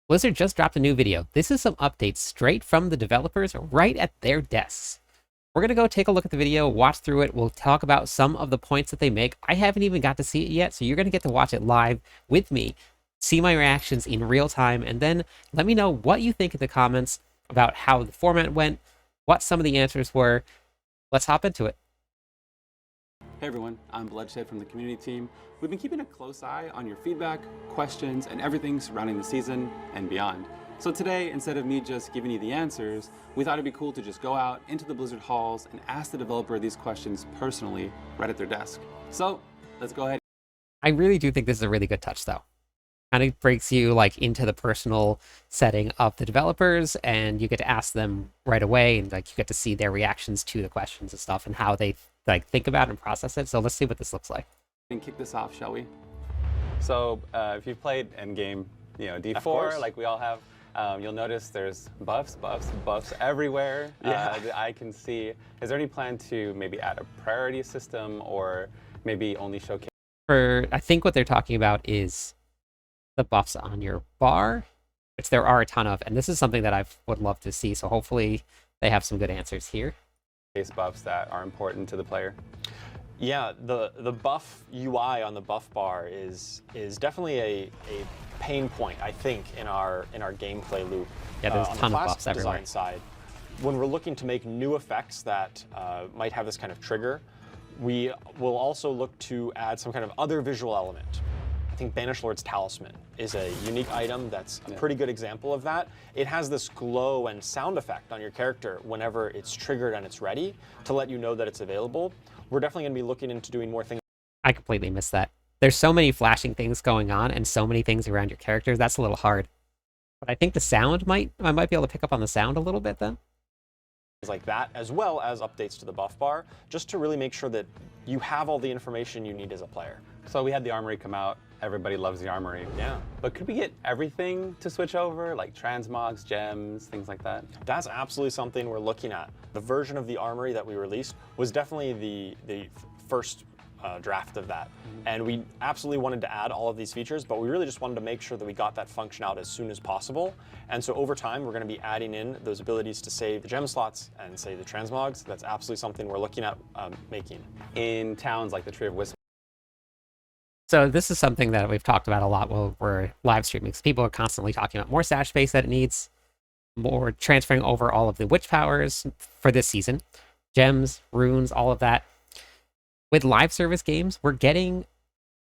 Blizzard just dropped a new video. This is some updates straight from the developers right at their desks. We're going to go take a look at the video, watch through it. We'll talk about some of the points that they make. I haven't even got to see it yet, so you're going to get to watch it live with me, see my reactions in real time, and then let me know what you think in the comments about how the format went, what some of the answers were. Let's hop into it. Hey everyone, I'm Bloodshed from the community team. We've been keeping a close eye on your feedback, questions, and everything surrounding the season and beyond. So today, instead of me just giving you the answers, we thought it'd be cool to just go out into the Blizzard halls and ask the developer these questions personally right at their desk. So let's go ahead. I really do think this is a really good touch though. Kind of breaks you like into the personal setting of the developers, and you get to ask them right away, and like you get to see their reactions to the questions and stuff and how they like think about and process it. So let's see what this looks like. And kick this off, shall we? So if you've played Endgame, D4 like we all have, you'll notice there's buffs everywhere that I can see. Is there any plan to maybe add a priority system or maybe only showcase? I think what they're talking about is the buffs on your bar, which there are a ton of, and this is something that I would love to see. So hopefully they have some good answers here. Buffs that are important to the player. Yeah, the buff UI on the buff bar is definitely a pain point, I think, in our gameplay loop. Yeah, there's a ton of buffs design everywhere. side. When we're looking to make new effects that might have this kind of trigger, we will also look to add some kind of other visual element. I think Banishlord's Talisman is a unique item that's a pretty good example of that. It has this glow and sound effect on your character whenever it's triggered and it's ready to let you know that it's available. We're definitely going to be looking into doing more things. I completely missed that. There's so many flashing things going on and so many things around your characters. That's a little hard. But I think the sound I might be able to pick up on the sound a little bit then. Like that, as well as updates to the buff bar, just to really make sure that you have all the information you need as a player. So we had the Armory come out. Everybody loves the Armory. Yeah. But could we get everything to switch over, like transmogs, gems, things like that? That's absolutely something we're looking at. The version of the Armory that we released was definitely the first draft of that. And we absolutely wanted to add all of these features, but we really just wanted to make sure that we got that function out as soon as possible. And so over time, we're going to be adding in those abilities to save the gem slots and save the transmogs. That's absolutely something we're looking at making. In towns like the Tree of Whispers. So this is something that we've talked about a lot while we're live streaming. People are constantly talking about more stash space that it needs, more transferring over all of the witch powers for this season, gems, runes, all of that. With live service games, we're getting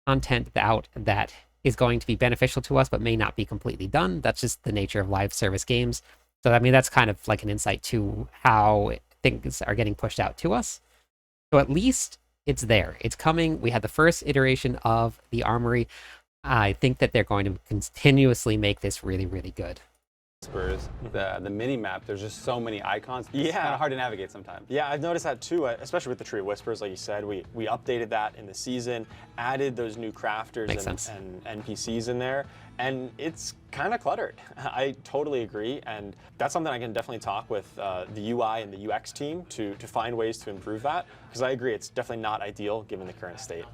content out that is going to be beneficial to us, but may not be completely done. That's just the nature of live service games. So, I mean, that's kind of like an insight to how things are getting pushed out to us. So at least it's there. It's coming. We had the first iteration of the Armory. I think that they're going to continuously make this really, really good. Whispers, the Minimap, there's just so many icons. It's kind of hard to navigate sometimes. Yeah, I've noticed that too, especially with the Tree of Whispers, like you said. We updated that in the season, added those new crafters and NPCs in there, and it's kind of cluttered. I totally agree, and that's something I can definitely talk with the UI and the UX team to find ways to improve that, because I agree it's definitely not ideal given the current state.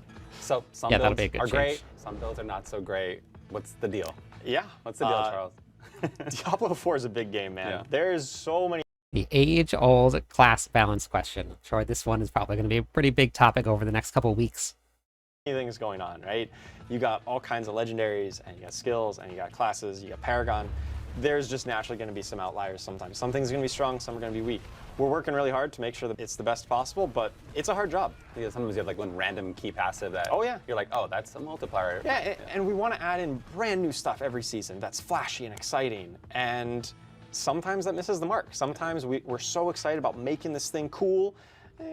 So some builds are great, some builds are not so great. What's the deal? Yeah. What's the deal, Charles? Diablo 4 is a big game, man. Yeah. There's so many. The age-old class balance question. I'm sure this one is probably going to be a pretty big topic over the next couple of weeks. Things going on, right? You got all kinds of legendaries, and you got skills, and you got classes, you got Paragon. There's just naturally going to be some outliers sometimes. Some things are going to be strong, some are going to be weak. We're working really hard to make sure that it's the best possible, but it's a hard job. Yeah, sometimes you have like one random key passive that you're like, oh, that's a multiplier. Yeah, and we want to add in brand new stuff every season that's flashy and exciting, and sometimes that misses the mark. Sometimes we're so excited about making this thing cool,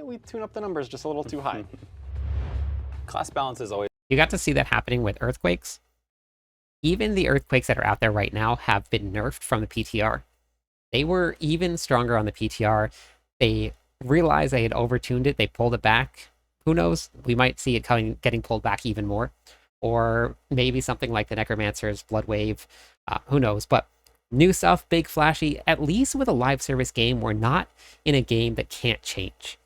we tune up the numbers just a little too high. Class balance is always... You got to see that happening with earthquakes. Even the earthquakes that are out there right now have been nerfed from the PTR. They were even stronger on the PTR. They realized they had overtuned it. They pulled it back. Who knows? We might see it getting pulled back even more. Or maybe something like the Necromancer's Blood Wave. Who knows? But new stuff, big, flashy. At least with a live service game, we're not in a game that can't change.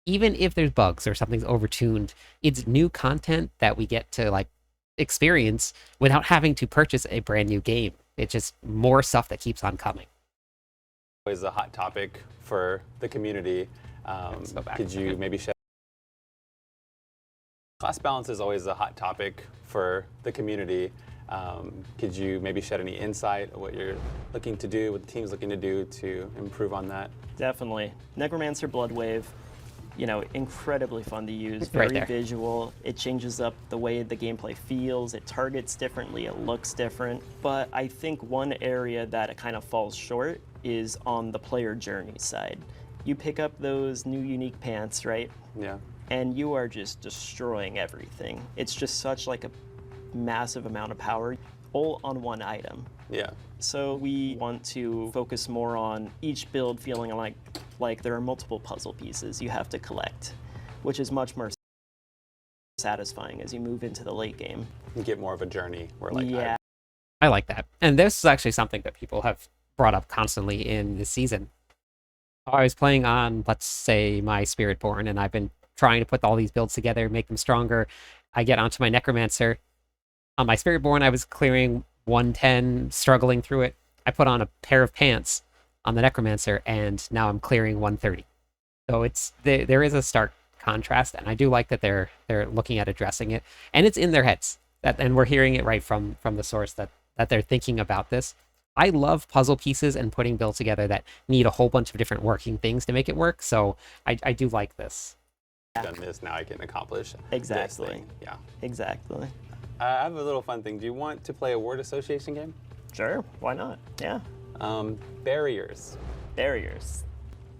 Even if there's bugs or something's overtuned, it's new content that we get to like experience without having to purchase a brand new game. It's just more stuff that keeps on coming. Always a hot topic for the community. Could you maybe shed class balance is always a hot topic for the community. Could you maybe shed any insight of what you're looking to do, what the team's looking to do to improve on that? Definitely. Necromancer Bloodwave, incredibly fun to use, Right very there. visual. It changes up the way the gameplay feels, it targets differently, it looks different. But I think one area that it kind of falls short is on the player journey side. You pick up those new unique pants, right? Yeah. And you are just destroying everything. It's just such like a massive amount of power all on one item. Yeah. So we want to focus more on each build feeling like there are multiple puzzle pieces you have to collect, which is much more satisfying as you move into the late game. You get more of a journey where like Yeah. I like that. And this is actually something that people have brought up constantly in this season. I was playing on, let's say, my Spiritborn, and I've been trying to put all these builds together, make them stronger. I get onto my Necromancer. On my Spiritborn, I was clearing 110, struggling through it. I put on a pair of pants on the Necromancer, and now I'm clearing 130. So there is a stark contrast, and I do like that they're looking at addressing it, and it's in their heads. And we're hearing it right from the source that they're thinking about this. I love puzzle pieces and putting builds together that need a whole bunch of different working things to make it work. So I do like this. I've done this, now I can accomplish Exactly. this thing. Yeah. Exactly. I have a little fun thing. Do you want to play a word association game? Sure, why not? Yeah. Barriers. Barriers.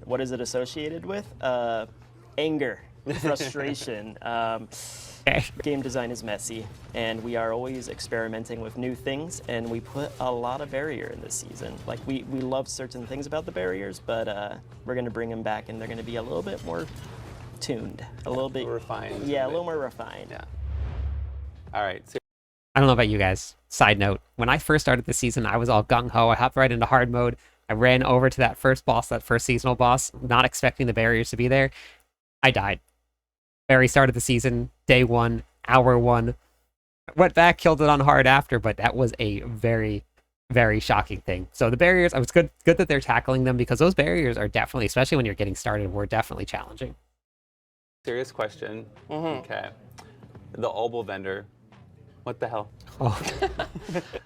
What is it associated with? Anger, frustration. Game design is messy, and we are always experimenting with new things, and we put a lot of barrier in this season. Like, we love certain things about the barriers, but we're going to bring them back, and they're going to be a little bit more tuned, a little bit refined. Yeah, a little more refined. Yeah. All right. So I don't know about you guys. Side note, when I first started this season, I was all gung-ho. I hopped right into hard mode. I ran over to that first boss, that first seasonal boss, not expecting the barriers to be there. I died. Very start of the season, day 1, hour 1. Went back, killed it on hard after, but that was a very, very shocking thing. So the barriers, I was good that they're tackling them, because those barriers are definitely, especially when you're getting started, were definitely challenging. serious question. Okay. The Obal vendor. What the hell? Oh,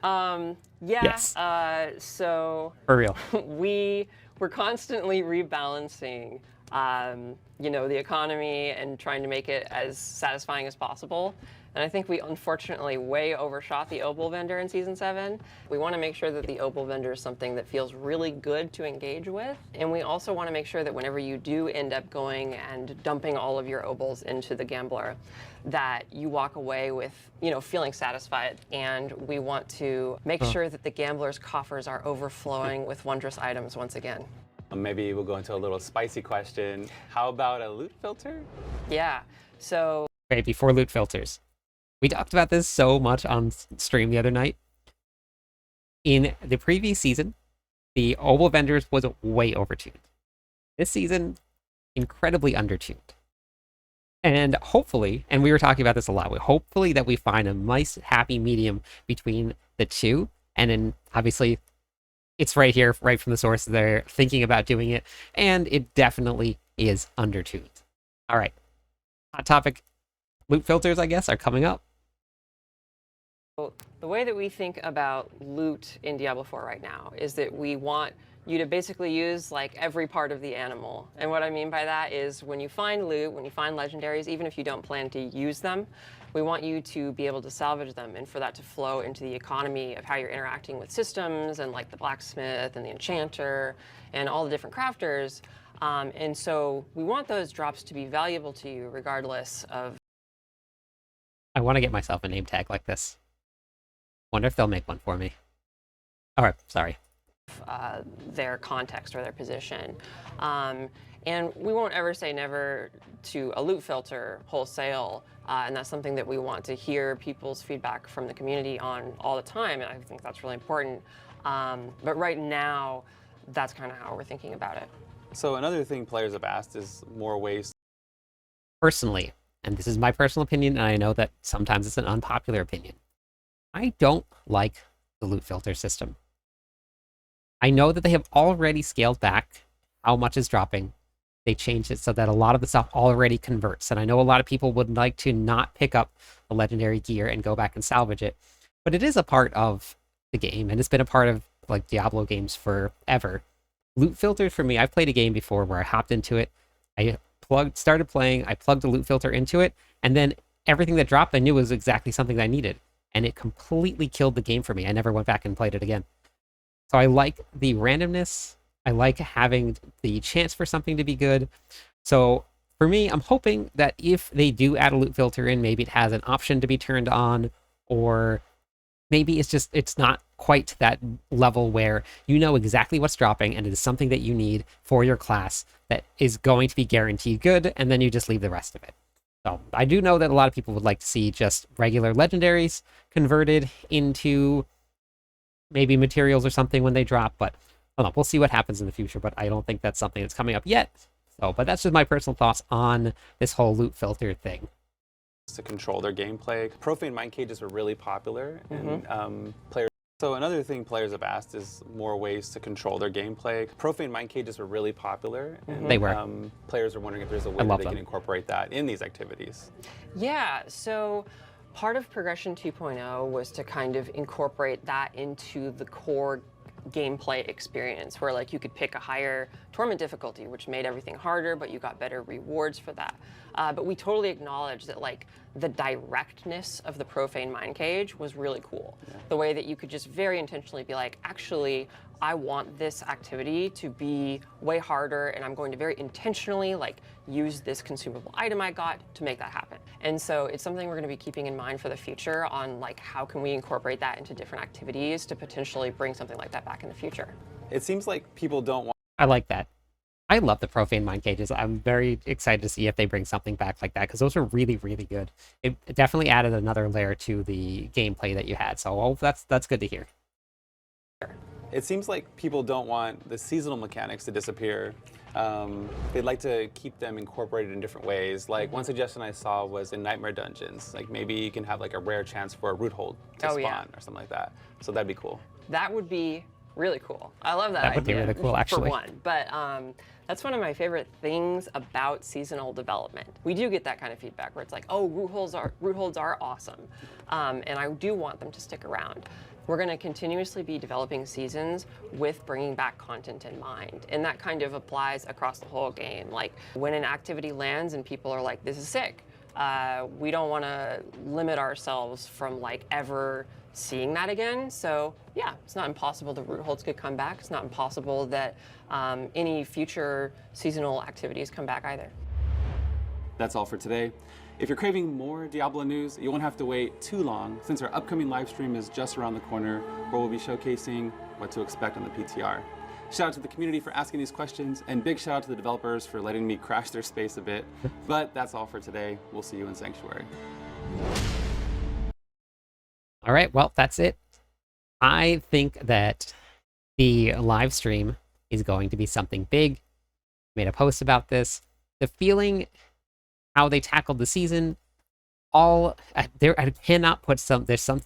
Yeah. Yes. So for real. we're constantly rebalancing, the economy and trying to make it as satisfying as possible. And I think we unfortunately way overshot the Obal vendor in Season 7. We want to make sure that the Obal vendor is something that feels really good to engage with. And we also want to make sure that whenever you do end up going and dumping all of your Obals into the Gambler, that you walk away with, feeling satisfied. And we want to make sure that the Gambler's coffers are overflowing with wondrous items once again. Maybe we'll go into a little spicy question. How about a loot filter? Yeah. So Okay, before loot filters. We talked about this so much on stream the other night. In the previous season, the Obal vendors was way overtuned. This season, incredibly undertuned. And hopefully, and we were talking about this a lot, hopefully that we find a nice, happy medium between the two. And then, obviously, it's right here, right from the source. They're thinking about doing it, and it definitely is undertuned. All right. Hot topic. Loot filters, I guess, are coming up. the way that we think about loot in Diablo 4 right now is that we want you to basically use like every part of the animal. And what I mean by that is when you find loot, when you find legendaries, even if you don't plan to use them, we want you to be able to salvage them and for that to flow into the economy of how you're interacting with systems and like the blacksmith and the enchanter and all the different crafters. And so we want those drops to be valuable to you regardless of. I want to get myself a name tag like this. Wonder if they'll make one for me. All right, sorry. Their context or their position. And we won't ever say never to a loot filter wholesale, and that's something that we want to hear people's feedback from the community on all the time, and I think that's really important. But right now, that's kind of how we're thinking about it. So another thing players have asked is more ways. Personally, and this is my personal opinion, and I know that sometimes it's an unpopular opinion, I don't like the loot filter system. I know that they have already scaled back how much is dropping. They changed it so that a lot of the stuff already converts. And I know a lot of people would like to not pick up the legendary gear and go back and salvage it. But it is a part of the game, and it's been a part of like Diablo games forever. Loot filters for me, I've played a game before where I hopped into it, I started playing, I plugged the loot filter into it, and then everything that dropped I knew was exactly something that I needed. And it completely killed the game for me. I never went back and played it again. So I like the randomness. I like having the chance for something to be good. So for me, I'm hoping that if they do add a loot filter in, maybe it has an option to be turned on, or maybe it's not quite that level where you know exactly what's dropping and it is something that you need for your class that is going to be guaranteed good, and then you just leave the rest of it. So I do know that a lot of people would like to see just regular legendaries converted into maybe materials or something when they drop, but I don't know. We'll see what happens in the future, but I don't think that's something that's coming up yet. So, but that's just my personal thoughts on this whole loot filter thing. To control their gameplay. Profane mind cages are really popular, and players. So another thing players have asked is more ways to control their gameplay. Profane mind cages are really popular, and They were. Players are wondering if there's a way that they them. can incorporate that in these activities. Yeah, so part of Progression 2.0 was to kind of incorporate that into the core gameplay experience, where like you could pick a higher tournament difficulty, which made everything harder, but you got better rewards for that. But we totally acknowledge that like the directness of the Profane Mind Cage was really cool. Yeah. The way that you could just very intentionally be like, actually, I want this activity to be way harder, and I'm going to very intentionally like use this consumable item I got to make that happen. And so it's something we're going to be keeping in mind for the future on like how can we incorporate that into different activities to potentially bring something like that back in the future. It seems like people don't want. I like that. I love the Profane Mind Cages. I'm very excited to see if they bring something back like that, because those are really, really good. It definitely added another layer to the gameplay that you had. So that's good to hear. It seems like people don't want the seasonal mechanics to disappear. They'd like to keep them incorporated in different ways. Like one suggestion I saw was in Nightmare Dungeons. Like maybe you can have like a rare chance for a root hold to spawn or something like that. So that'd be cool. That would be really cool. I love that That would be idea, really cool, actually. for one. But that's one of my favorite things about seasonal development. We do get that kind of feedback where it's like, oh, root holds are awesome, and I do want them to stick around. We're going to continuously be developing seasons with bringing back content in mind, and that kind of applies across the whole game. Like when an activity lands and people are like, this is sick, we don't want to limit ourselves from like ever seeing that again. So yeah, it's not impossible that root holds could come back. It's not impossible that any future seasonal activities come back either. That's all for today. If you're craving more Diablo news, you won't have to wait too long, since our upcoming live stream is just around the corner, where we'll be showcasing what to expect on the PTR. Shout out to the community for asking these questions, and big shout out to the developers for letting me crash their space a bit. But that's all for today. We'll see you in Sanctuary. All right, well, that's it. I think that the live stream is going to be something big. I made a post about this. The feeling, how they tackled the season, I cannot put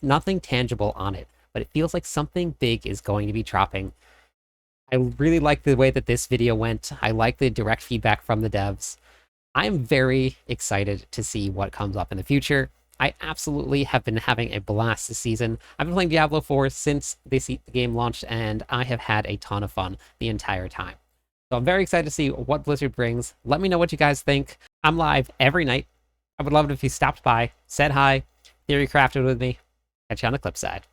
nothing tangible on it, but it feels like something big is going to be dropping. I really like the way that this video went. I like the direct feedback from the devs. I'm very excited to see what comes up in the future. I absolutely have been having a blast this season. I've been playing Diablo 4 since the game launched, and I have had a ton of fun the entire time. So I'm very excited to see what Blizzard brings. Let me know what you guys think. I'm live every night. I would love it if you stopped by, said hi, theory crafted with me. Catch you on the clip side.